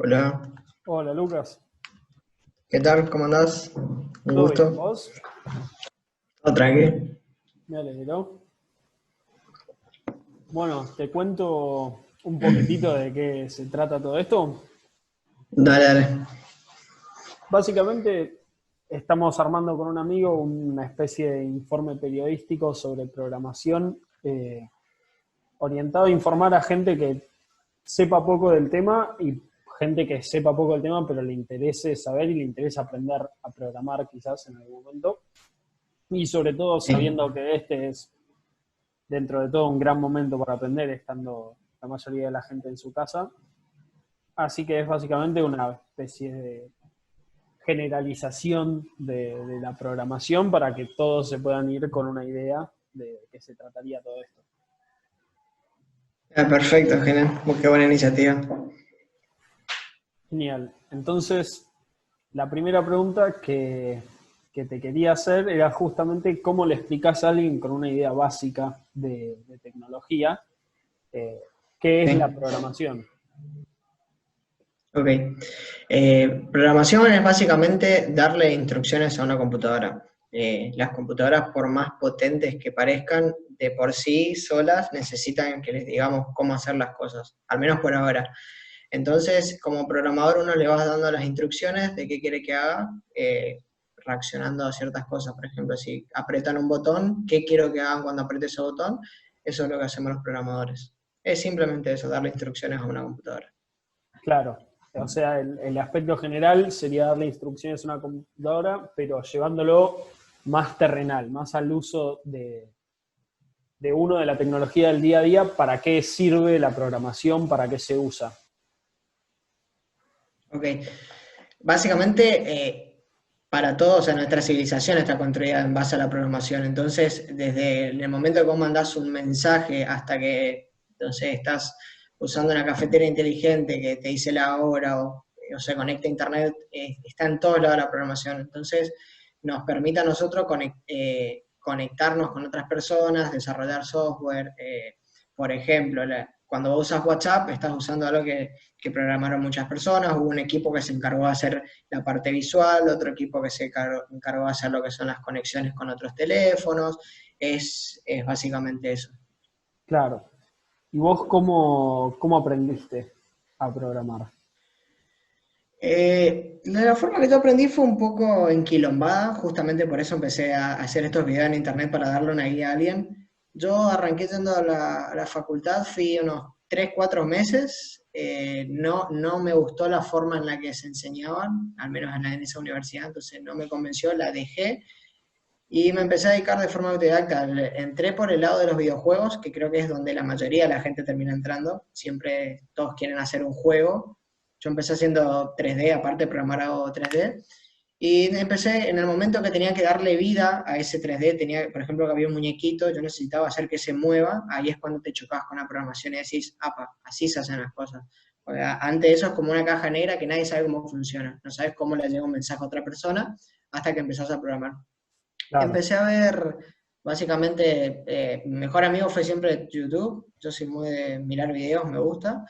Hola, Hola Lucas, ¿qué tal? ¿Cómo andás? Un ¿todo bien? gusto. ¿Vos? ¿Todo tranqui? Me alegro. Bueno, te cuento un poquitito de qué se trata todo esto. Dale, dale. Básicamente estamos armando con un amigo una especie de informe periodístico sobre programación orientado a informar a gente que sepa poco del tema y gente que sepa poco del tema pero le interese saber y le interesa aprender a programar quizás en algún momento. Y sobre todo Sí. sabiendo que este es dentro de todo un gran momento para aprender, estando la mayoría de la gente en su casa. Así que es básicamente una especie de generalización de la programación para que todos se puedan ir con una idea de qué se trataría todo esto. Perfecto, genial. Qué buena iniciativa. Genial. Entonces, la primera pregunta que te quería hacer era justamente cómo le explicás a alguien con una idea básica de tecnología qué es la Sí. programación. Ok. Programación es básicamente darle instrucciones a una computadora. Las computadoras, por más potentes que parezcan, de por sí solas necesitan que les digamos cómo hacer las cosas, al menos por ahora. Entonces, como programador, uno le va dando las instrucciones de qué quiere que haga, reaccionando a ciertas cosas. Por ejemplo, si apretan un botón, ¿qué quiero que hagan cuando apriete ese botón? Eso es lo que hacemos los programadores. Es simplemente eso, darle instrucciones a una computadora. Claro, o sea, el aspecto general sería darle instrucciones a una computadora, pero llevándolo más terrenal, más al uso de uno de la tecnología del día a día, para qué sirve la programación, para qué se usa. Ok. Básicamente, para todos, o sea, nuestra civilización está construida en base a la programación. Entonces, desde el momento que vos mandás un mensaje hasta que, entonces, estás usando una cafetera inteligente que te dice la hora o se conecta a internet, está en todos lados la programación. Entonces, nos permite a nosotros conectarnos con otras personas, desarrollar software. Por ejemplo, cuando vos usas WhatsApp, estás usando algo que programaron muchas personas. Hubo un equipo que se encargó de hacer la parte visual, otro equipo que se encargó de hacer lo que son las conexiones con otros teléfonos. Es básicamente eso. Claro. ¿Y vos cómo aprendiste a programar? De la forma que yo aprendí fue un poco enquilombada, justamente por eso empecé a hacer estos videos en internet para darle una guía a alguien. Yo arranqué yendo a la facultad, fui unos 3 4 meses, no me gustó la forma en la que se enseñaban, al menos en esa universidad, entonces no me convenció, la dejé y me empecé a dedicar de forma autodidacta. Entré por el lado de los videojuegos, que creo que es donde la mayoría de la gente termina entrando. Siempre todos quieren hacer un juego. Yo empecé haciendo 3D, aparte de programar hago 3D. Y empecé en el momento que tenía que darle vida a ese 3D, tenía, por ejemplo, que había un muñequito, yo necesitaba hacer que se mueva, ahí es cuando te chocabas con la programación y decís, apa, así se hacen las cosas. O sea, antes de eso es como una caja negra que nadie sabe cómo funciona, no sabes cómo le llega un mensaje a otra persona hasta que empezás a programar. Claro, Empecé a ver, básicamente, mi mejor amigo fue siempre YouTube, yo soy muy de mirar videos, me gusta.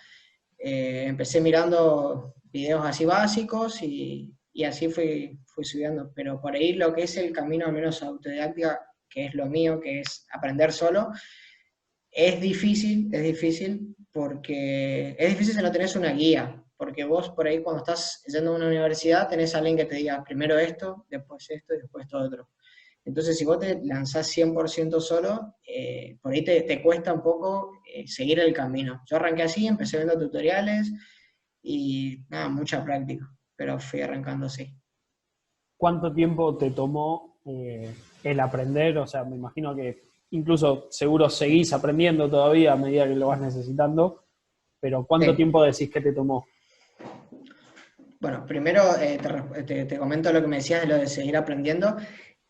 Empecé mirando videos así básicos y así fui subiendo, pero por ahí lo que es el camino, al menos autodidáctica, que es lo mío, que es aprender solo, es difícil porque es difícil si no tenés una guía, porque vos por ahí cuando estás yendo a una universidad tenés a alguien que te diga primero esto y después todo otro. Entonces, si vos te lanzás 100% solo, por ahí te cuesta un poco seguir el camino. Yo arranqué así, empecé viendo tutoriales y nada, mucha práctica, pero fui arrancando así. ¿cuánto tiempo te tomó el aprender? O sea, me imagino que incluso seguro seguís aprendiendo todavía a medida que lo vas necesitando, pero ¿cuánto Sí. tiempo decís que te tomó? Bueno, primero te comento lo que me decías de lo de seguir aprendiendo.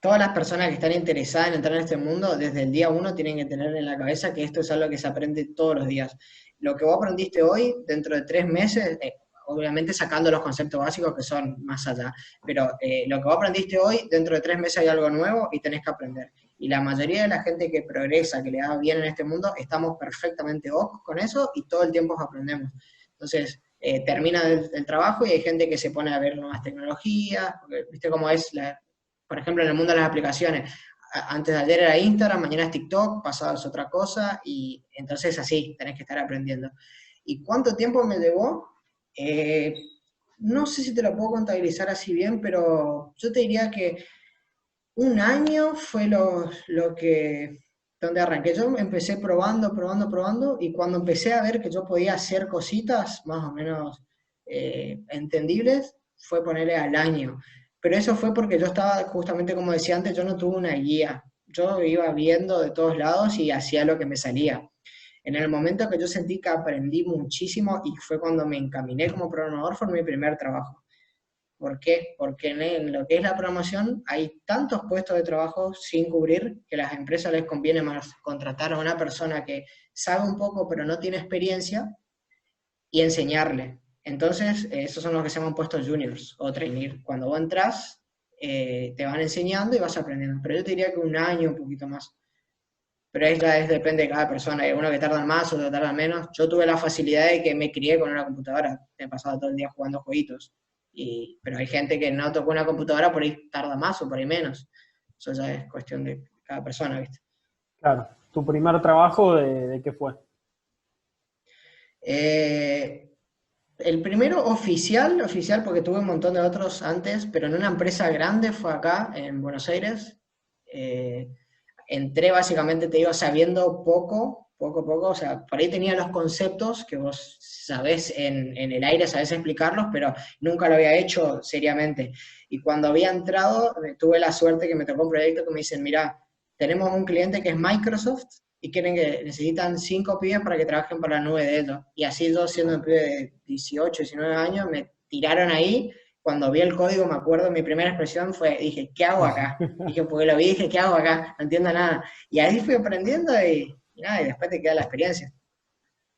Todas las personas que están interesadas en entrar en este mundo, desde el día uno tienen que tener en la cabeza que esto es algo que se aprende todos los días. Lo que vos aprendiste hoy, dentro de 3 meses, obviamente sacando los conceptos básicos que son más allá, pero lo que vos aprendiste hoy, dentro de 3 meses hay algo nuevo y tenés que aprender. Y la mayoría de la gente que progresa, que le da bien en este mundo, estamos perfectamente ok con eso y todo el tiempo aprendemos. Entonces, termina el trabajo y hay gente que se pone a ver nuevas tecnologías, porque, viste cómo es, por ejemplo, en el mundo de las aplicaciones. Antes de ayer era Instagram, mañana es TikTok, pasado es otra cosa, y entonces así, tenés que estar aprendiendo. ¿Y cuánto tiempo me llevó? Eh, no sé si te lo puedo contabilizar así bien, pero yo te diría que un año fue lo que, donde arranqué. Yo empecé probando, probando, probando, y cuando empecé a ver que yo podía hacer cositas más o menos entendibles, fue ponerle al año. Pero eso fue porque yo estaba, justamente como decía antes, yo no tuve una guía. Yo iba viendo de todos lados y hacía lo que me salía. En el momento que yo sentí que aprendí muchísimo y fue cuando me encaminé como programador, fue mi primer trabajo. ¿Por qué? Porque en lo que es la programación hay tantos puestos de trabajo sin cubrir que a las empresas les conviene más contratar a una persona que sabe un poco pero no tiene experiencia y enseñarle. Entonces, esos son los que se llaman puestos juniors o trainee. Cuando vos entras, te van enseñando y vas aprendiendo. Pero yo te diría que un año, un poquito más. Pero depende de cada persona. Hay uno que tardan más, otro que tardan menos. Yo tuve la facilidad de que me crié con una computadora. He pasado todo el día jugando jueguitos. Pero hay gente que no tocó una computadora, por ahí tarda más o por ahí menos. Eso ya es cuestión de cada persona, ¿viste? Claro. ¿Tu primer trabajo de qué fue? Eh, el primero oficial, porque tuve un montón de otros antes, pero en una empresa grande fue acá, en Buenos Aires. Eh, Entré básicamente, te digo, sabiendo poco, o sea, por ahí tenía los conceptos que vos sabés en el aire, sabés explicarlos, pero nunca lo había hecho seriamente. Y cuando había entrado, tuve la suerte que me tocó un proyecto que me dicen, mira, tenemos un cliente que es Microsoft y necesitan 5 pibes para que trabajen para la nube de ellos. Y así yo, siendo un pibe de 18, 19 años, me tiraron ahí. Cuando vi el código, me acuerdo, mi primera expresión fue, dije, ¿qué hago acá? Dije, porque lo vi, dije, ¿qué hago acá? No entiendo nada. Y ahí fui aprendiendo y nada, y después te queda la experiencia.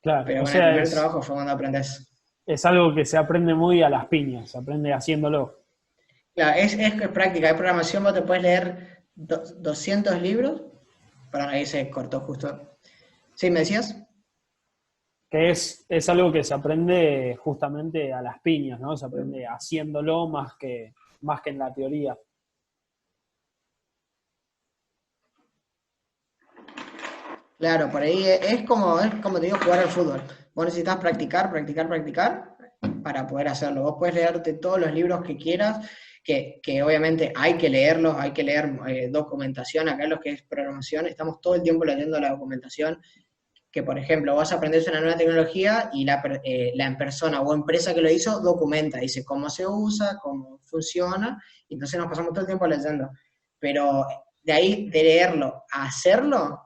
Claro, Pero o bueno, el sea, primer trabajo fue cuando aprendes. es algo que se aprende muy a las piñas, se aprende haciéndolo. Claro, es práctica, de programación vos te puedes leer 200 libros. Perdón, ahí se cortó justo. ¿Sí me decías? Que es algo que se aprende justamente a las piñas, ¿no? Se aprende haciéndolo más que en la teoría. Claro, por ahí es como te digo, jugar al fútbol. Vos necesitas practicar, practicar, practicar para poder hacerlo. Vos puedes leerte todos los libros que quieras, que obviamente hay que leerlos, hay que leer documentación. Acá en lo que es programación, estamos todo el tiempo leyendo la documentación. Que, por ejemplo, vas a aprender una nueva tecnología y la persona o empresa que lo hizo documenta, dice cómo se usa, cómo funciona, y entonces nos pasamos todo el tiempo leyendo. Pero de ahí, de leerlo a hacerlo,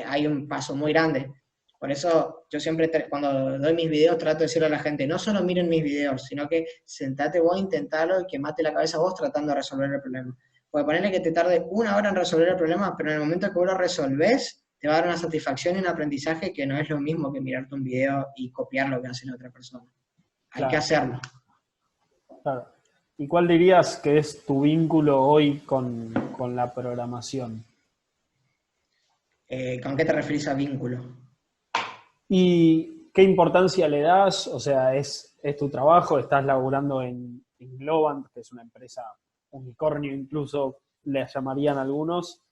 hay un paso muy grande. Por eso yo siempre, cuando doy mis videos, trato de decirle a la gente, no solo miren mis videos, sino que sentate vos a intentarlo y que mate la cabeza vos tratando de resolver el problema. Puede ponerle que te tarde una hora en resolver el problema, pero en el momento que vos lo resolvés, te va a dar una satisfacción y un aprendizaje que no es lo mismo que mirarte un video y copiar lo que hace la otra persona. Hay que Claro, hacerlo. claro. ¿Y cuál dirías que es tu vínculo hoy con la programación? ¿Con qué te referís a vínculo? ¿Y qué importancia le das? O sea, es tu trabajo, estás laburando en Globant, que es una empresa unicornio, incluso le llamarían algunos.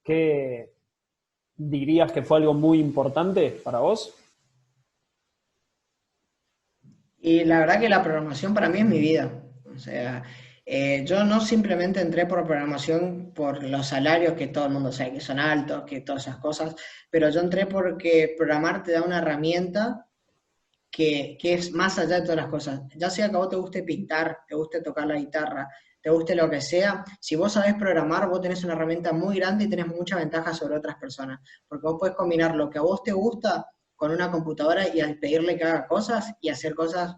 ¿Qué dirías que fue algo muy importante para vos? Y la verdad que la programación para mí es mi vida. O sea, yo no simplemente entré por programación por los salarios que todo el mundo sabe que son altos, que todas esas cosas, pero yo entré porque programar te da una herramienta que es más allá de todas las cosas. Ya sea que a vos te guste pintar, te guste tocar la guitarra, te guste lo que sea, si vos sabés programar, vos tenés una herramienta muy grande y tenés mucha ventaja sobre otras personas, porque vos podés combinar lo que a vos te gusta con una computadora y pedirle que haga cosas y hacer cosas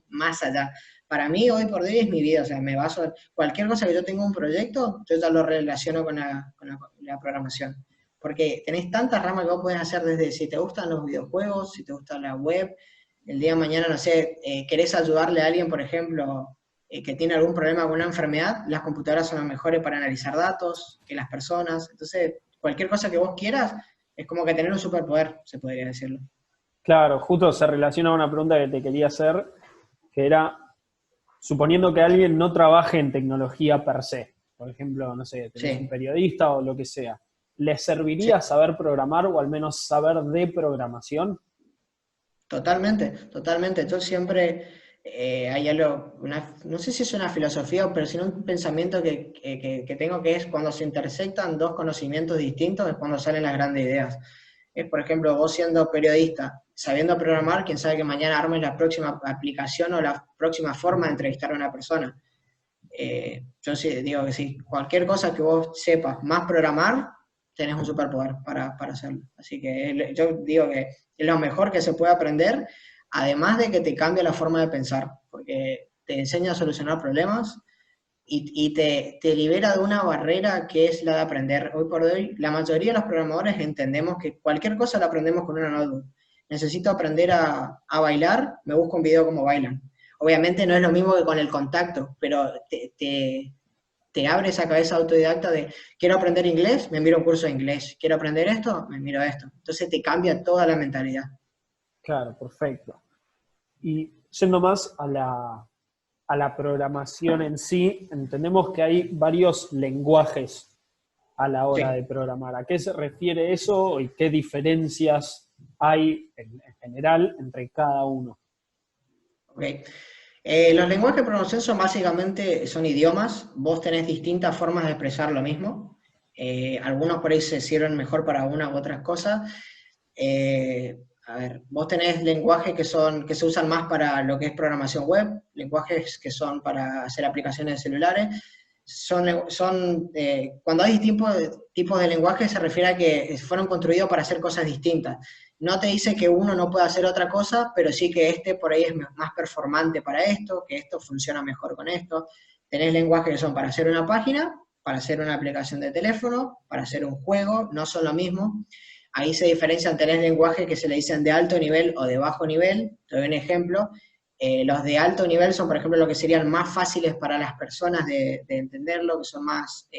más allá. Para mí, hoy por hoy es mi vida, o sea, me baso en cualquier cosa que yo tenga un proyecto, yo ya lo relaciono con la programación. Porque tenés tantas ramas que vos podés hacer desde si te gustan los videojuegos, si te gusta la web, el día de mañana, no sé, querés ayudarle a alguien, por ejemplo, que tiene algún problema con una enfermedad, las computadoras son las mejores para analizar datos que las personas. Entonces, cualquier cosa que vos quieras es como que tener un superpoder, se podría decirlo. Claro, justo se relaciona a una pregunta que te quería hacer, que era, suponiendo que alguien no trabaje en tecnología per se, por ejemplo, no sé, tenés un Sí, periodista o lo que sea, ¿le sí. serviría saber programar o al menos saber de programación? Totalmente, totalmente. Yo siempre hay algo, no sé si es una filosofía, pero sino un pensamiento que tengo que es cuando se intersectan dos conocimientos distintos es cuando salen las grandes ideas. Es, por ejemplo, vos siendo periodista, sabiendo programar, quién sabe que mañana armes la próxima aplicación o la próxima forma de entrevistar a una persona. Yo sí digo que sí, cualquier cosa que vos sepas más programar, tenés un superpoder para hacerlo. Así que yo digo que es lo mejor que se puede aprender, además de que te cambia la forma de pensar, porque te enseña a solucionar problemas y te libera de una barrera que es la de aprender. Hoy por hoy, la mayoría de los programadores entendemos que cualquier cosa la aprendemos con una notebook. Necesito aprender a bailar, me busco un video como bailan. Obviamente no es lo mismo que con el contacto, pero te abre esa cabeza autodidacta de quiero aprender inglés, me miro un curso de inglés, quiero aprender esto, me miro esto. Entonces te cambia toda la mentalidad. Claro, perfecto. Y yendo más a la programación en sí, entendemos que hay varios lenguajes a la hora de Sí, programar. ¿A qué se refiere eso y qué diferencias hay en general entre cada uno? ok. Los lenguajes de programación son básicamente son idiomas. Vos tenés distintas formas de expresar lo mismo. Algunos por ahí se sirven mejor para una u otras cosas. A ver, vos tenés lenguajes que se usan más para lo que es programación web, lenguajes que son para hacer aplicaciones de celulares. Cuando hay tipos de lenguajes se refiere a que fueron construidos para hacer cosas distintas. No te dice que uno no puede hacer otra cosa, pero sí que este por ahí es más performante para esto, que esto funciona mejor con esto. Tenés lenguajes que son para hacer una página, para hacer una aplicación de teléfono, para hacer un juego, no son lo mismo. Ahí se diferencian, tenés lenguajes que se le dicen de alto nivel o de bajo nivel. Te doy un ejemplo. Los de alto nivel son, por ejemplo, lo que serían más fáciles para las personas de entenderlo, que son más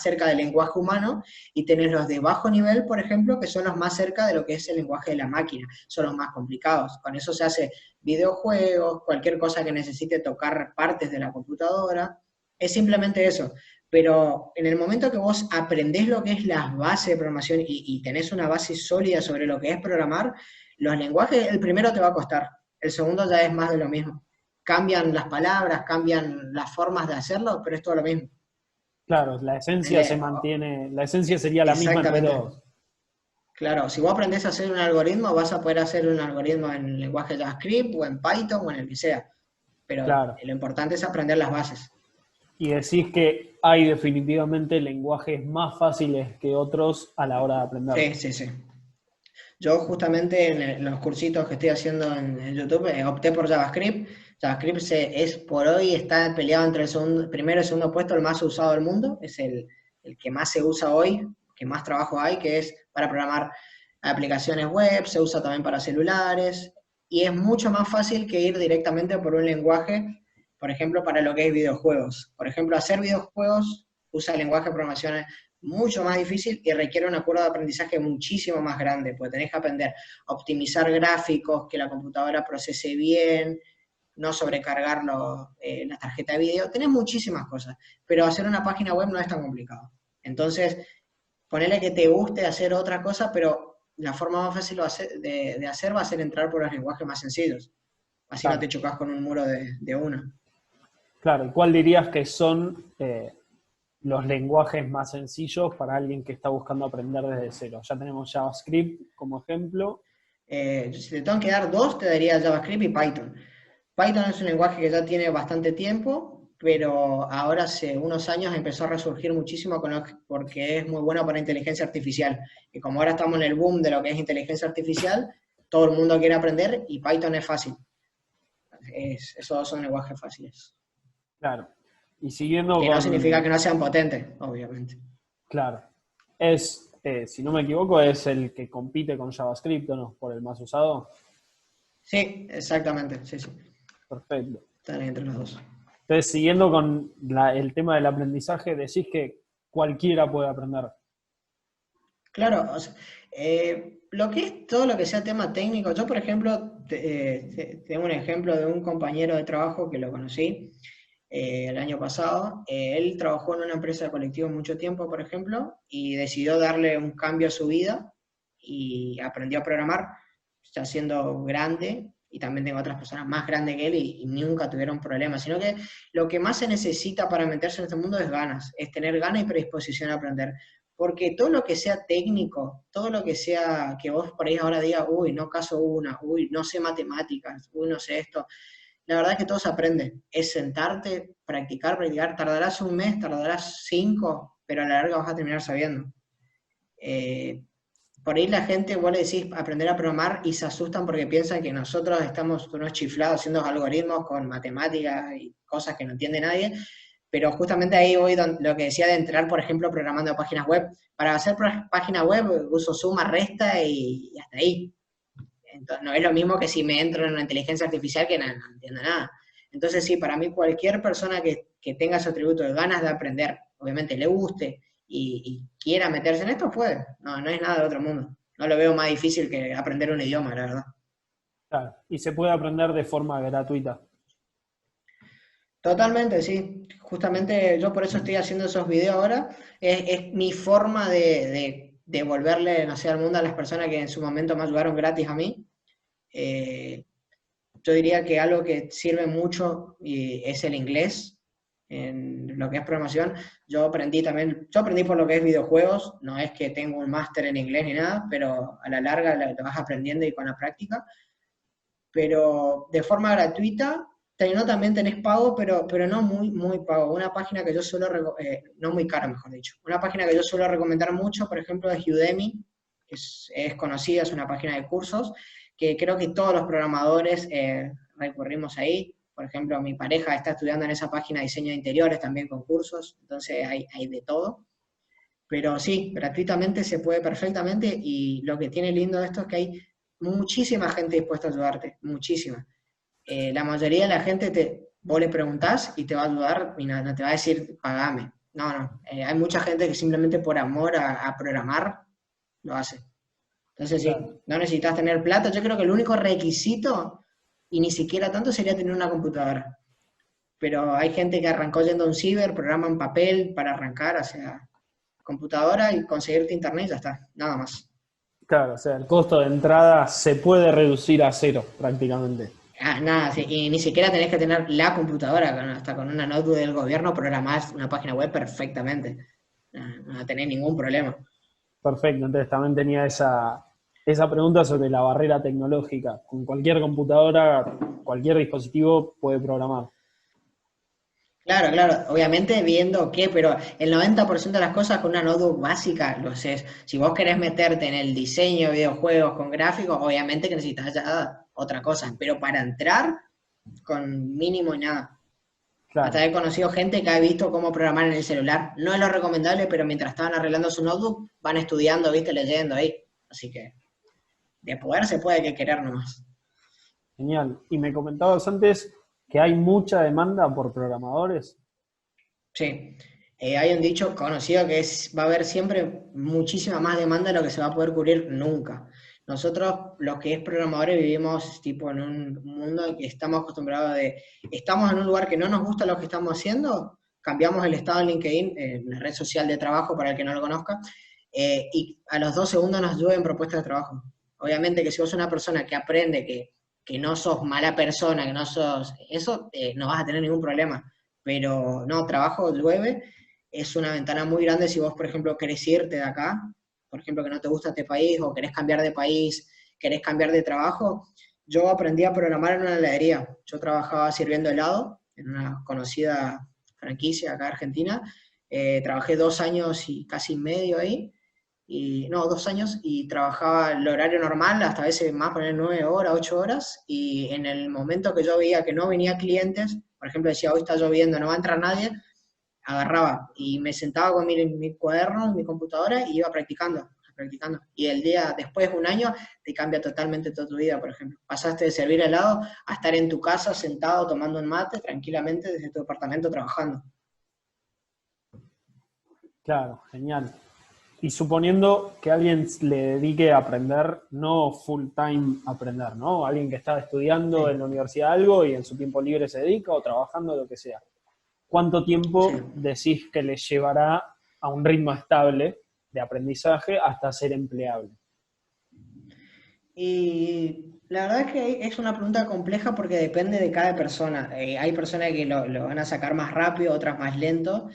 cerca del lenguaje humano, y tenés los de bajo nivel, por ejemplo, que son los más cerca de lo que es el lenguaje de la máquina, son los más complicados. Con eso se hace videojuegos, cualquier cosa que necesite tocar partes de la computadora, es simplemente eso. Pero en el momento que vos aprendés lo que es las bases de programación y tenés una base sólida sobre lo que es programar, los lenguajes, el primero te va a costar, el segundo ya es más de lo mismo. Cambian las palabras, cambian las formas de hacerlo, pero es todo lo mismo. Claro, la esencia se Ponele, mantiene, la esencia sería la misma entre exactamente. todos. Claro, si vos aprendés a hacer un algoritmo, vas a poder hacer un algoritmo en lenguaje JavaScript o en Python o en el que sea. Pero Claro. lo importante es aprender las bases. Y decís que hay definitivamente lenguajes más fáciles que otros a la hora de aprenderlo. Sí, sí, sí. Yo justamente en los cursitos que estoy haciendo en YouTube opté por JavaScript. JavaScript es por hoy está peleado entre el primero y segundo puesto, el más usado del mundo. Es el que más se usa hoy, que más trabajo hay, que es para programar aplicaciones web, se usa también para celulares. Y es mucho más fácil que ir directamente por un lenguaje, por ejemplo, para lo que es videojuegos. Por ejemplo, hacer videojuegos usa el lenguaje de programación mucho más difícil y requiere una curva de aprendizaje muchísimo más grande, porque tenés que aprender a optimizar gráficos, que la computadora procese bien, no sobrecargar la tarjeta de video, tenés muchísimas cosas, pero hacer una página web no es tan complicado. Entonces, ponele que te guste hacer otra cosa, pero la forma más fácil de hacer va a ser entrar por los lenguajes más sencillos. Así no te Claro, chocas con un muro de una. claro. ¿Y cuál dirías que son los lenguajes más sencillos para alguien que está buscando aprender desde cero? Ya tenemos JavaScript como ejemplo. Si te tengo que dar dos, te daría JavaScript y Python. Python es un lenguaje que ya tiene bastante tiempo, pero ahora hace unos años empezó a resurgir muchísimo porque es muy bueno para inteligencia artificial. Y como ahora estamos en el boom de lo que es inteligencia artificial, todo el mundo quiere aprender y Python es fácil. Esos dos son lenguajes fáciles. Claro. Y siguiendo Que no significa con, que no sean potentes, obviamente. claro, es, si no me equivoco, es el que compite con JavaScript, ¿o no? Por el más usado. Sí, exactamente, sí, sí. Perfecto. Están entre los dos. Entonces, siguiendo con el tema del aprendizaje, decís que cualquiera puede aprender. Claro, o sea, Lo que es todo lo que sea tema técnico, yo por ejemplo, tengo un ejemplo de un compañero de trabajo que lo conocí el año pasado. Él trabajó en una empresa de colectivo mucho tiempo, por ejemplo, y decidió darle un cambio a su vida y aprendió a programar, ya siendo grande, y también tengo otras personas más grandes que él y nunca tuvieron problemas, sino que lo que más se necesita para meterse en este mundo es ganas, es tener ganas y predisposición a aprender. Porque todo lo que sea técnico, todo lo que sea que vos por ahí ahora digas, uy, no caso una, uy, no sé matemáticas, uy, no sé esto, la verdad es que todo se aprende. Es sentarte, practicar, practicar. Tardarás un mes, tardarás 5, pero a la larga vas a terminar sabiendo. Eh, por ahí la gente, vos le decís aprender a programar y se asustan porque piensan que nosotros estamos unos chiflados haciendo algoritmos con matemáticas y cosas que no entiende nadie, pero justamente ahí voy lo que decía de entrar, por ejemplo, programando páginas web. Para hacer páginas web uso suma, resta y hasta ahí. Entonces, no es lo mismo que si me entro en una inteligencia artificial que no entiendo nada. Entonces, sí, para mí cualquier persona que tenga ese atributo de ganas de aprender, obviamente le guste y quiera meterse en esto, puede. No, no es nada de otro mundo. No lo veo más difícil que aprender un idioma, la verdad. Claro, y se puede aprender de forma gratuita. Totalmente, sí. Justamente yo por eso estoy haciendo esos videos ahora. Es mi forma de devolverle, no sé, al mundo a las personas que en su momento me ayudaron gratis a mí. Eh, yo diría que algo que sirve mucho es el inglés en lo que es programación. Yo aprendí por lo que es videojuegos, no es que tengo un máster en inglés ni nada, pero a la larga lo vas aprendiendo y con la práctica. Pero de forma gratuita, no también tenés pago, pero no muy pago. Una página que yo suelo, no muy cara, mejor dicho. Una página que yo suelo recomendar mucho, por ejemplo, es Udemy, que es conocida, es una página de cursos, que creo que todos los programadores recurrimos ahí. Por ejemplo, mi pareja está estudiando en esa página diseño de interiores, también con cursos, entonces hay de todo. Pero sí, gratuitamente se puede perfectamente y lo que tiene lindo de esto es que hay muchísima gente dispuesta a ayudarte, muchísima. La mayoría de la gente vos le preguntás y te va a ayudar y no te va a decir pagame. No, no. Hay mucha gente que simplemente por amor a programar lo hace. Entonces Claro. sí, no necesitas tener plata. Yo creo que el único requisito, y ni siquiera tanto, sería tener una computadora. Pero hay gente que arrancó yendo a un ciber, programa en papel para arrancar, o sea, computadora y conseguirte internet y ya está, nada más. Claro, o sea, el costo de entrada se puede reducir a cero prácticamente. Ah, nada, sí, y ni siquiera tenés que tener la computadora, hasta con una notebook del gobierno programás una página web perfectamente. No tenés ningún problema. Perfecto, entonces también tenía esa pregunta sobre la barrera tecnológica. Con cualquier computadora, cualquier dispositivo puede programar. Claro, claro, obviamente viendo qué, pero el 90% de las cosas con una notebook básica lo haces. Si vos querés meterte en el diseño de videojuegos con gráficos, obviamente que necesitas ya otra cosa, pero para entrar, con mínimo y nada. Hasta Claro, he conocido gente que ha visto cómo programar en el celular. No es lo recomendable, pero mientras estaban arreglando su notebook, van estudiando, viste, leyendo ahí. Así que de poder se puede que querer nomás. genial. Y me comentabas antes que hay mucha demanda por programadores. Sí. Hay un dicho conocido que va a haber siempre muchísima más demanda de lo que se va a poder cubrir nunca. Nosotros, los que es programadores, vivimos tipo en un mundo en que estamos acostumbrados estamos en un lugar que no nos gusta lo que estamos haciendo, cambiamos el estado en LinkedIn, la red social de trabajo para el que no lo conozca, y a los 2 segundos nos llueven propuestas de trabajo. Obviamente que si vos sos una persona que aprende que no sos mala persona, que no sos eso, no vas a tener ningún problema. Pero no, trabajo llueve, es una ventana muy grande si vos, por ejemplo, querés irte de acá, por ejemplo, que no te gusta este país, o querés cambiar de país, querés cambiar de trabajo. Yo aprendí a programar en una heladería. Yo trabajaba sirviendo helado en una conocida franquicia acá en Argentina. Trabajé 2 años y casi medio ahí, y no, 2 años, y trabajaba el horario normal, hasta a veces más, poner 9 horas, 8 horas, y en el momento que yo veía que no venía clientes, por ejemplo, decía, hoy está lloviendo, no va a entrar nadie, agarraba y me sentaba con mi cuaderno, mi computadora, y iba practicando, practicando. Y el día después, un año, te cambia totalmente toda tu vida, por ejemplo. Pasaste de servir helado a estar en tu casa sentado tomando un mate tranquilamente desde tu departamento trabajando. Claro, genial. Y suponiendo que alguien le dedique a aprender, no full time a aprender, ¿no? Alguien que está estudiando en Sí, la universidad algo y en su tiempo libre se dedica o trabajando, lo que sea. ¿Cuánto sí. tiempo decís que le llevará a un ritmo estable de aprendizaje hasta ser empleable? Y la verdad es que es una pregunta compleja porque depende de cada persona. Hay personas que lo van a sacar más rápido, otras más lento.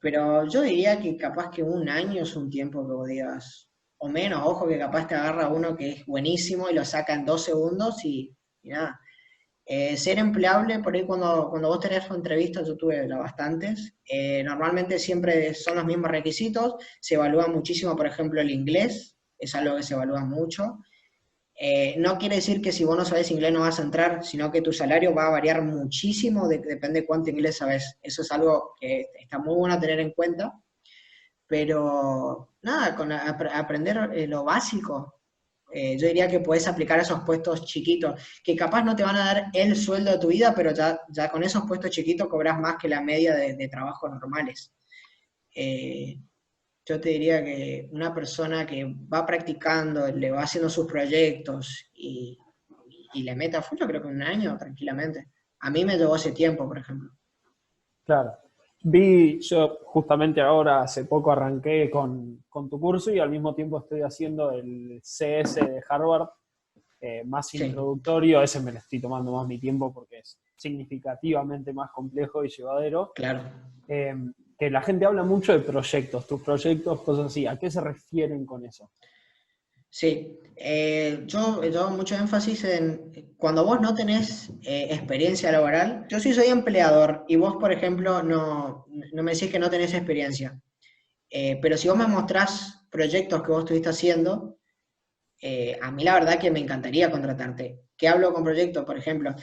Pero yo diría que capaz que un año es un tiempo que vos digas, o menos, ojo que capaz te agarra uno que es buenísimo y lo saca en 2 segundos y nada. Ser empleable, por ahí cuando vos tenés entrevistas, yo tuve bastantes, normalmente siempre son los mismos requisitos, se evalúa muchísimo, por ejemplo, el inglés, es algo que se evalúa mucho. No quiere decir que si vos no sabes inglés no vas a entrar, sino que tu salario va a variar muchísimo, depende de cuánto inglés sabes. Eso es algo que está muy bueno tener en cuenta, pero nada, con aprender lo básico, yo diría que puedes aplicar esos puestos chiquitos, que capaz no te van a dar el sueldo de tu vida, pero ya con esos puestos chiquitos cobras más que la media de trabajos normales. Eh, yo te diría que una persona que va practicando, le va haciendo sus proyectos y le mete a full, yo creo que un año tranquilamente. A mí me llevó ese tiempo, por ejemplo. Claro. Yo justamente ahora, hace poco arranqué con tu curso y al mismo tiempo estoy haciendo el CS de Harvard, más Sí, introductorio. Ese me lo estoy tomando más mi tiempo porque es significativamente más complejo y llevadero. claro. Eh, que la gente habla mucho de proyectos, tus proyectos, cosas así. ¿A qué se refieren con eso? Sí, yo hago mucho énfasis en cuando vos no tenés experiencia laboral, yo sí soy empleador y vos, por ejemplo, no me decís que no tenés experiencia, pero si vos me mostrás proyectos que vos estuviste haciendo, a mí la verdad que me encantaría contratarte. ¿Qué hablo con proyectos? Por ejemplo,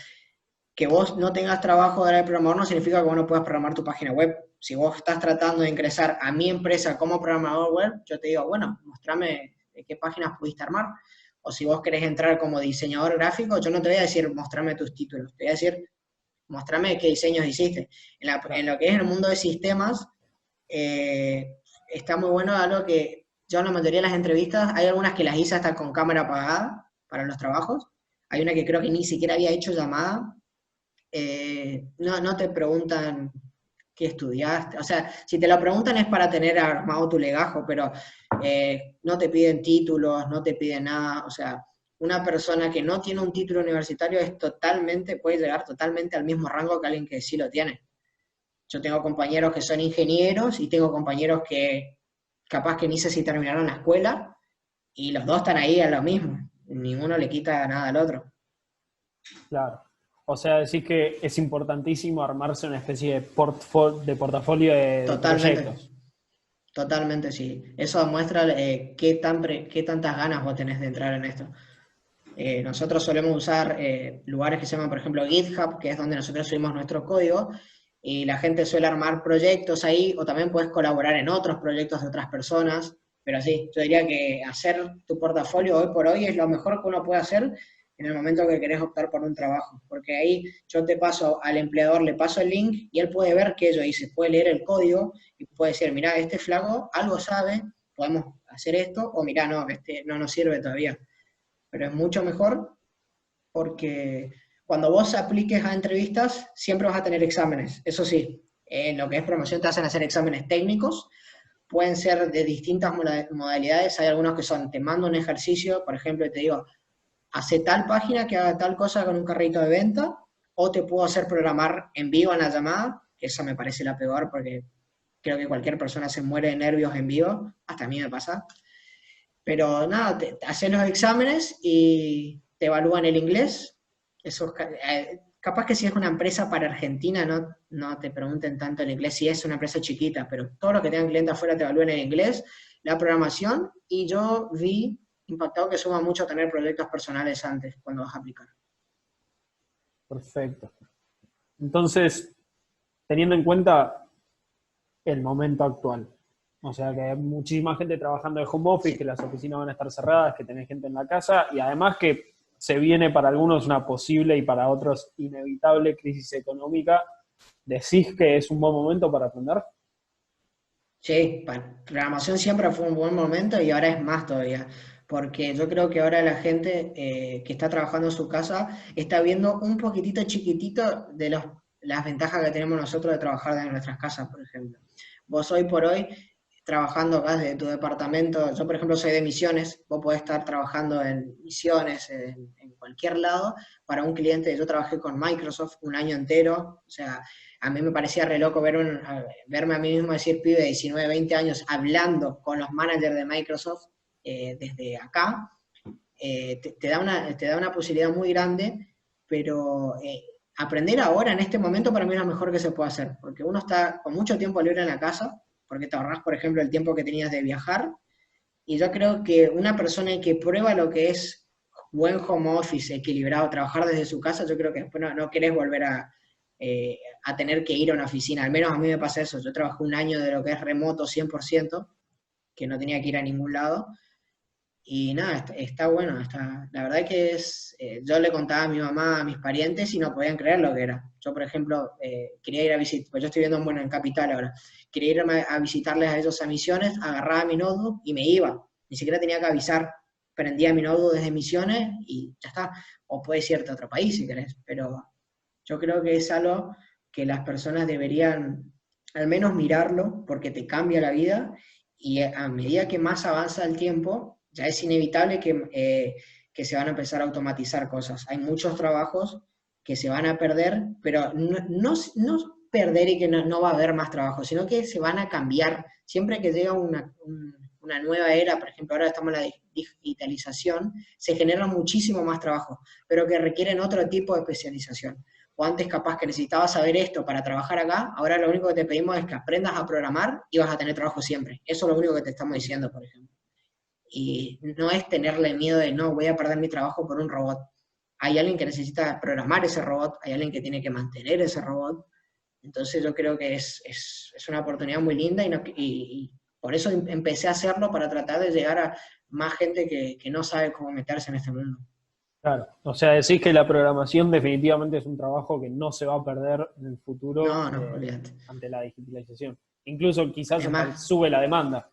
que vos no tengas trabajo de área de programador no significa que vos no puedas programar tu página web. Si vos estás tratando de ingresar a mi empresa como programador web, yo te digo, bueno, mostrame qué páginas pudiste armar. O si vos querés entrar como diseñador gráfico, yo no te voy a decir mostrame tus títulos, te voy a decir mostrame qué diseños hiciste. En Claro. lo que es el mundo de sistemas, está muy bueno algo que yo en la mayoría de las entrevistas, hay algunas que las hice hasta con cámara apagada para los trabajos, hay una que creo que ni siquiera había hecho llamada, no te preguntan qué estudiaste, o sea, si te lo preguntan es para tener armado tu legajo, pero no te piden títulos, no te piden nada, o sea, una persona que no tiene un título universitario puede llegar totalmente al mismo rango que alguien que sí lo tiene. Yo tengo compañeros que son ingenieros y tengo compañeros que capaz que ni sé si terminaron la escuela y los dos están ahí a lo mismo. Ninguno le quita nada al otro. Claro. O sea, decís que es importantísimo armarse una especie de, de portafolio de Totalmente, proyectos. totalmente sí. Eso demuestra qué tantas ganas vos tenés de entrar en esto. Nosotros solemos usar lugares que se llaman, por ejemplo, GitHub, que es donde nosotros subimos nuestro código, y la gente suele armar proyectos ahí, o también puedes colaborar en otros proyectos de otras personas, pero sí, yo diría que hacer tu portafolio hoy por hoy es lo mejor que uno puede hacer en el momento que querés optar por un trabajo, porque ahí yo te paso al empleador, le paso el link y él puede ver qué yo hice, puede leer el código y puede decir, mira, este flaco algo sabe, podemos hacer esto, o mira, no, este no nos sirve todavía, pero es mucho mejor porque cuando vos apliques a entrevistas siempre vas a tener exámenes. Eso sí, en lo que es promoción te hacen hacer exámenes técnicos, pueden ser de distintas modalidades, hay algunos que son, te mando un ejercicio, por ejemplo, y te digo, hace tal página que haga tal cosa con un carrito de venta, o te puedo hacer programar en vivo en la llamada, que esa me parece la peor porque creo que cualquier persona se muere de nervios en vivo, hasta a mí me pasa, pero nada, te haces los exámenes y te evalúan el inglés. Eso, capaz que si es una empresa para Argentina no te pregunten tanto el inglés, si es una empresa chiquita, pero todo lo que tengan clientes afuera te evalúan el inglés, la programación, y yo vi impactado que suma mucho tener proyectos personales antes, cuando vas a aplicar. Perfecto. Entonces, teniendo en cuenta el momento actual, o sea que hay muchísima gente trabajando de home office, que Sí. las oficinas van a estar cerradas, que tenés gente en la casa y además que se viene para algunos una posible y para otros inevitable crisis económica, ¿decís que es un buen momento para aprender? Sí, programación siempre fue un buen momento y ahora es más todavía, porque yo creo que ahora la gente que está trabajando en su casa está viendo un poquitito chiquitito de las ventajas que tenemos nosotros de trabajar desde nuestras casas, por ejemplo. Vos hoy por hoy, trabajando acá desde tu departamento, yo por ejemplo soy de Misiones, vos podés estar trabajando en Misiones, en cualquier lado, para un cliente. Yo trabajé con Microsoft un año entero, o sea, a mí me parecía re loco verme a mí mismo decir, pibe de 19, 20 años, hablando con los managers de Microsoft desde acá. Te da una posibilidad muy grande, pero aprender ahora, en este momento, para mí es lo mejor que se puede hacer, porque uno está con mucho tiempo libre en la casa, porque te ahorras, por ejemplo, el tiempo que tenías de viajar, y yo creo que una persona que prueba lo que es buen home office, equilibrado, trabajar desde su casa, yo creo que después no querés volver a tener que ir a una oficina. Al menos a mí me pasa eso. Yo trabajé un año de lo que es remoto 100%, que no tenía que ir a ningún lado. Y nada, está bueno. La verdad que yo le contaba a mi mamá, a mis parientes, y no podían creer lo que era. Yo, por ejemplo, quería ir a visitar, pues yo estoy viviendo en Capital ahora, quería ir a visitarles a ellos a Misiones, agarraba mi notebook y me iba. Ni siquiera tenía que avisar. Prendía mi notebook desde Misiones y ya está. O puedes irte a otro país si querés, pero yo creo que es algo que las personas deberían al menos mirarlo porque te cambia la vida y a medida que más avanza el tiempo, ya es inevitable que se van a empezar a automatizar cosas. Hay muchos trabajos que se van a perder, pero no perder y que no va a haber más trabajo, sino que se van a cambiar. Siempre que llega una nueva era, por ejemplo, ahora estamos en la digitalización, se genera muchísimo más trabajo, pero que requieren otro tipo de especialización. O antes capaz que necesitabas saber esto para trabajar acá, ahora lo único que te pedimos es que aprendas a programar y vas a tener trabajo siempre. Eso es lo único que te estamos diciendo, por ejemplo. Y no es tenerle miedo de, no, voy a perder mi trabajo por un robot. Hay alguien que necesita programar ese robot, hay alguien que tiene que mantener ese robot. Entonces yo creo que es una oportunidad muy linda y por eso empecé a hacerlo para tratar de llegar a más gente que no sabe cómo meterse en este mundo. Claro, o sea, decís que la programación definitivamente es un trabajo que no se va a perder en el futuro No, no, olvídate. ante la digitalización. Incluso quizás Es hasta más, sube la demanda.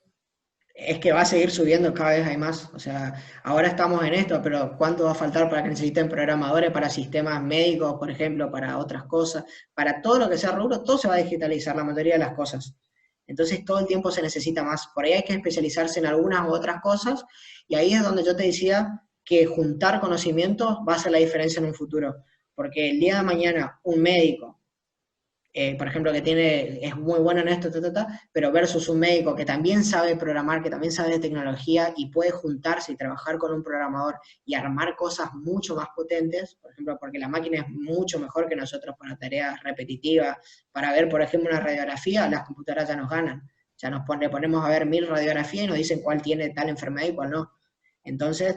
es que va a seguir subiendo, cada vez hay más. O sea, ahora estamos en esto, pero ¿cuánto va a faltar para que necesiten programadores para sistemas médicos, por ejemplo, para otras cosas? Para todo lo que sea rubro, todo se va a digitalizar, la mayoría de las cosas. Entonces todo el tiempo se necesita más. Por ahí hay que especializarse en algunas u otras cosas, y ahí es donde yo te decía que juntar conocimientos va a hacer la diferencia en un futuro. Porque el día de mañana un médico por ejemplo, es muy bueno en esto, pero versus un médico que también sabe programar, que también sabe de tecnología y puede juntarse y trabajar con un programador y armar cosas mucho más potentes, por ejemplo, porque la máquina es mucho mejor que nosotros para tareas repetitivas, para ver, por ejemplo, una radiografía, las computadoras ya nos ganan. Ya le ponemos a ver 1000 radiografías y nos dicen cuál tiene tal enfermedad y cuál no. Entonces,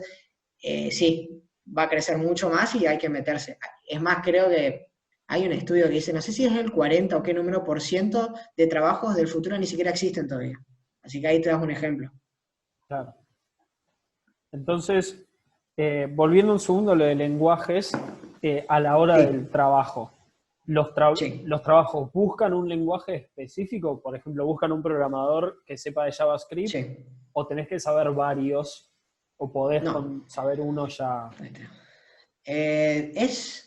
sí, va a crecer mucho más y hay que meterse. Es más, creo que hay un estudio que dice, no sé si es el 40 o qué número por ciento de trabajos del futuro ni siquiera existen todavía. Así que ahí te das un ejemplo. Claro. Entonces, volviendo un segundo a lo de lenguajes, a la hora del Sí, trabajo, sí, ¿los trabajos buscan un lenguaje específico? Por ejemplo, ¿buscan un programador que sepa de JavaScript? sí. ¿O tenés que saber varios? ¿O podés No, con saber uno ya? ahí está.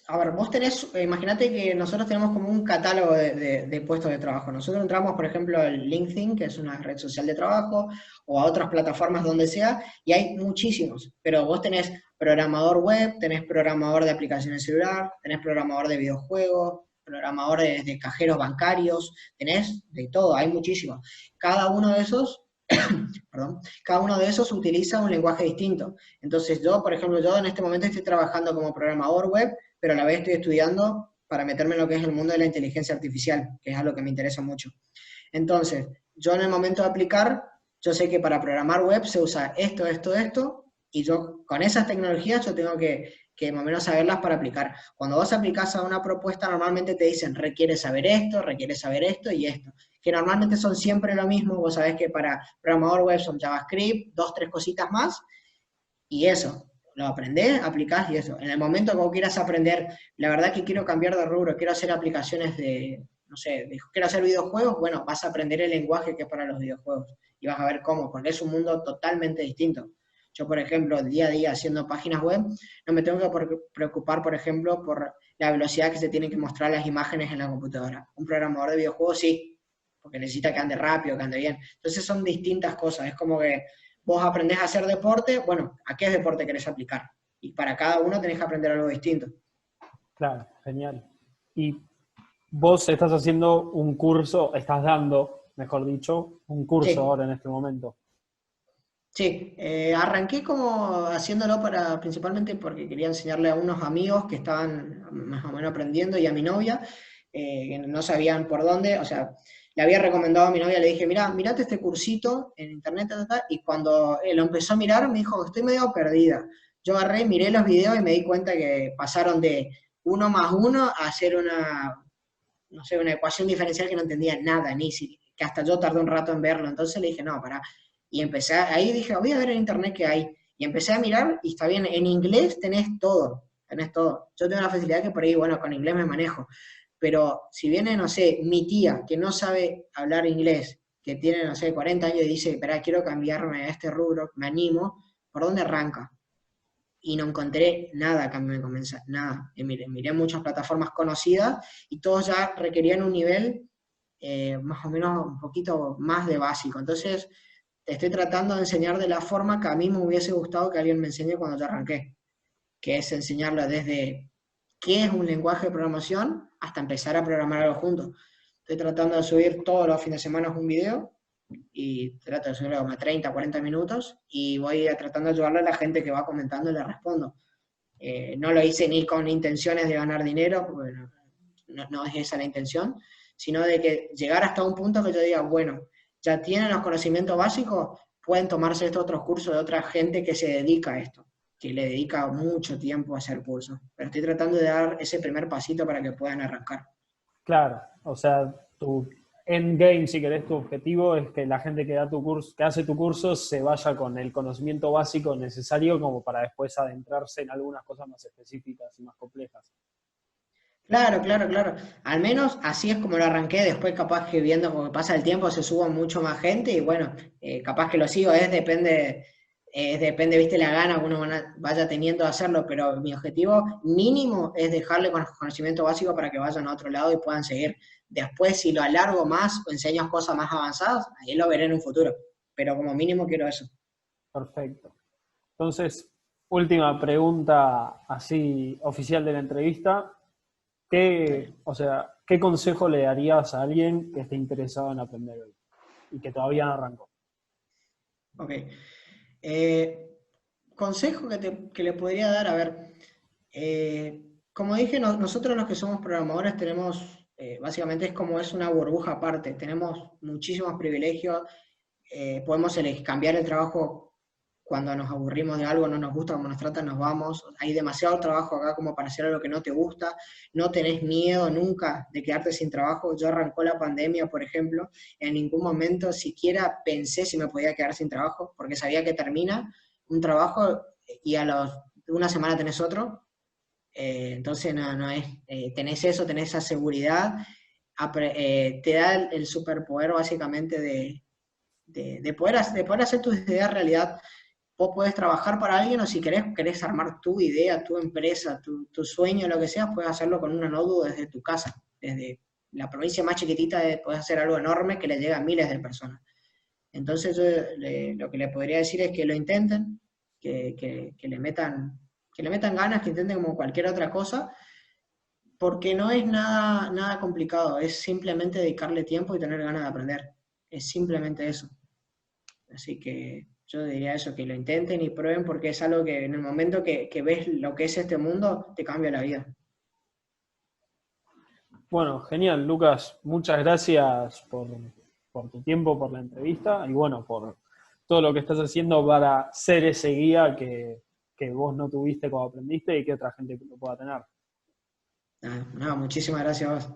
A ver, vos tenés, imagínate que nosotros tenemos como un catálogo de puestos de trabajo. Nosotros entramos, por ejemplo, al LinkedIn, que es una red social de trabajo, o a otras plataformas donde sea, y hay muchísimos. Pero vos tenés programador web, tenés programador de aplicaciones celular, tenés programador de videojuegos, programador de cajeros bancarios, tenés de todo, hay muchísimos. Cada uno de esos, perdón, cada uno de esos utiliza un lenguaje distinto. Entonces yo, por ejemplo, yo en este momento estoy trabajando como programador web, pero a la vez estoy estudiando para meterme en lo que es el mundo de la inteligencia artificial, que es algo que me interesa mucho. Entonces, yo en el momento de aplicar, yo sé que para programar web se usa esto, esto, esto, y yo con esas tecnologías yo tengo que más o menos saberlas para aplicar. Cuando vos aplicás a una propuesta, normalmente te dicen, requiere saber esto y esto, que normalmente son siempre lo mismo. Vos sabés que para programador web son JavaScript, dos, tres cositas más, y eso, lo aprendés, aplicás y eso. En el momento que vos quieras aprender, la verdad que quiero cambiar de rubro, quiero hacer aplicaciones no sé, dijo, quiero hacer videojuegos, bueno, vas a aprender el lenguaje que es para los videojuegos y vas a ver cómo, porque es un mundo totalmente distinto. Yo, por ejemplo, día a día haciendo páginas web, no me tengo que preocupar, por ejemplo, por la velocidad que se tienen que mostrar las imágenes en la computadora. Un programador de videojuegos sí, porque necesita que ande rápido, que ande bien. Entonces son distintas cosas, es como que vos aprendés a hacer deporte, bueno, ¿a qué deporte querés aplicar? Y para cada uno tenés que aprender algo distinto. Claro, genial. Y vos estás haciendo un curso, estás dando, mejor dicho, un curso Sí, ahora en este momento. sí, arranqué como haciéndolo para, principalmente porque quería enseñarle a unos amigos que estaban más o menos aprendiendo y a mi novia, que no sabían por dónde, o sea, le había recomendado a mi novia, le dije, mira, mirate este cursito en internet, y cuando lo empezó a mirar me dijo, estoy medio perdida. Yo agarré, miré los videos y me di cuenta que pasaron de uno más uno a hacer una, no sé, una ecuación diferencial que no entendía nada, ni si, que hasta yo tardé un rato en verlo. Entonces le dije, no, pará. Y empecé, ahí dije, voy a ver en internet qué hay. Y empecé a mirar y está bien, en inglés tenés todo, tenés todo. Yo tengo la facilidad que por ahí, bueno, con inglés me manejo. Pero si viene, no sé, mi tía que no sabe hablar inglés, que tiene, no sé, 40 años y dice, espera, quiero cambiarme a este rubro, me animo, ¿por dónde arranca? Y no encontré nada que me convenza, nada. Y miré muchas plataformas conocidas y todos ya requerían un nivel más o menos un poquito más de básico. Entonces, te estoy tratando de enseñar de la forma que a mí me hubiese gustado que alguien me enseñe cuando yo arranqué, que es enseñarlo desde qué es un lenguaje de programación hasta empezar a programar algo juntos. Estoy tratando de subir todos los fines de semana un video y trato de subirlo como a 30, 40 minutos y voy tratando de ayudarle a la gente que va comentando y le respondo. No lo hice ni con intenciones de ganar dinero, porque no es esa la intención, sino de que llegar hasta un punto que yo diga, bueno, ya tienen los conocimientos básicos, pueden tomarse estos otros cursos de otra gente que se dedica a esto, que le dedica mucho tiempo a hacer cursos. Pero estoy tratando de dar ese primer pasito para que puedan arrancar. Claro, o sea, tu endgame, si querés, tu objetivo es que la gente que da tu curso, que hace tu curso se vaya con el conocimiento básico necesario como para después adentrarse en algunas cosas más específicas y más complejas. Claro, claro, claro. Al menos así es como lo arranqué. Después, capaz que viendo cómo pasa el tiempo, se suba mucho más gente y bueno, capaz que lo sigo. Depende, viste, la gana que uno vaya teniendo de hacerlo. Pero mi objetivo mínimo es dejarle con conocimiento básico para que vayan a otro lado y puedan seguir. Después, si lo alargo más o enseño cosas más avanzadas, ahí lo veré en un futuro. Pero como mínimo quiero eso. Perfecto. Entonces, última pregunta así oficial de la entrevista. Dale. O sea, ¿qué consejo le darías a alguien que esté interesado en aprender hoy y que todavía no arrancó? Ok. Eh, consejo que le podría dar, a ver, como dije, nosotros los que somos programadores tenemos, básicamente es como es una burbuja aparte, tenemos muchísimos privilegios, podemos cambiar el trabajo cuando nos aburrimos de algo, no nos gusta cómo nos tratan, nos vamos. Hay demasiado trabajo acá como para hacer algo que no te gusta. No tenés miedo nunca de quedarte sin trabajo. Yo arrancó la pandemia, por ejemplo, en ningún momento siquiera pensé si me podía quedar sin trabajo, porque sabía que termina un trabajo y una semana tenés otro. Entonces no es, tenés eso, tenés esa seguridad, te da el superpoder básicamente de poder hacer tus ideas realidad. Vos podés trabajar para alguien o si querés armar tu idea, tu empresa, tu sueño, lo que sea, puedes hacerlo con una notebook desde tu casa, desde la provincia más chiquitita, podés hacer algo enorme que le llega a miles de personas. Entonces yo lo que le podría decir es que lo intenten, que le metan ganas, que intenten como cualquier otra cosa, porque no es nada, nada complicado, es simplemente dedicarle tiempo y tener ganas de aprender. Es simplemente eso. Así que yo diría eso, que lo intenten y prueben porque es algo que en el momento que ves lo que es este mundo, te cambia la vida. Bueno, genial, Lucas. Muchas gracias por tu tiempo, por la entrevista y bueno, por todo lo que estás haciendo para ser ese guía que vos no tuviste cuando aprendiste y que otra gente lo pueda tener. Nada, muchísimas gracias a vos.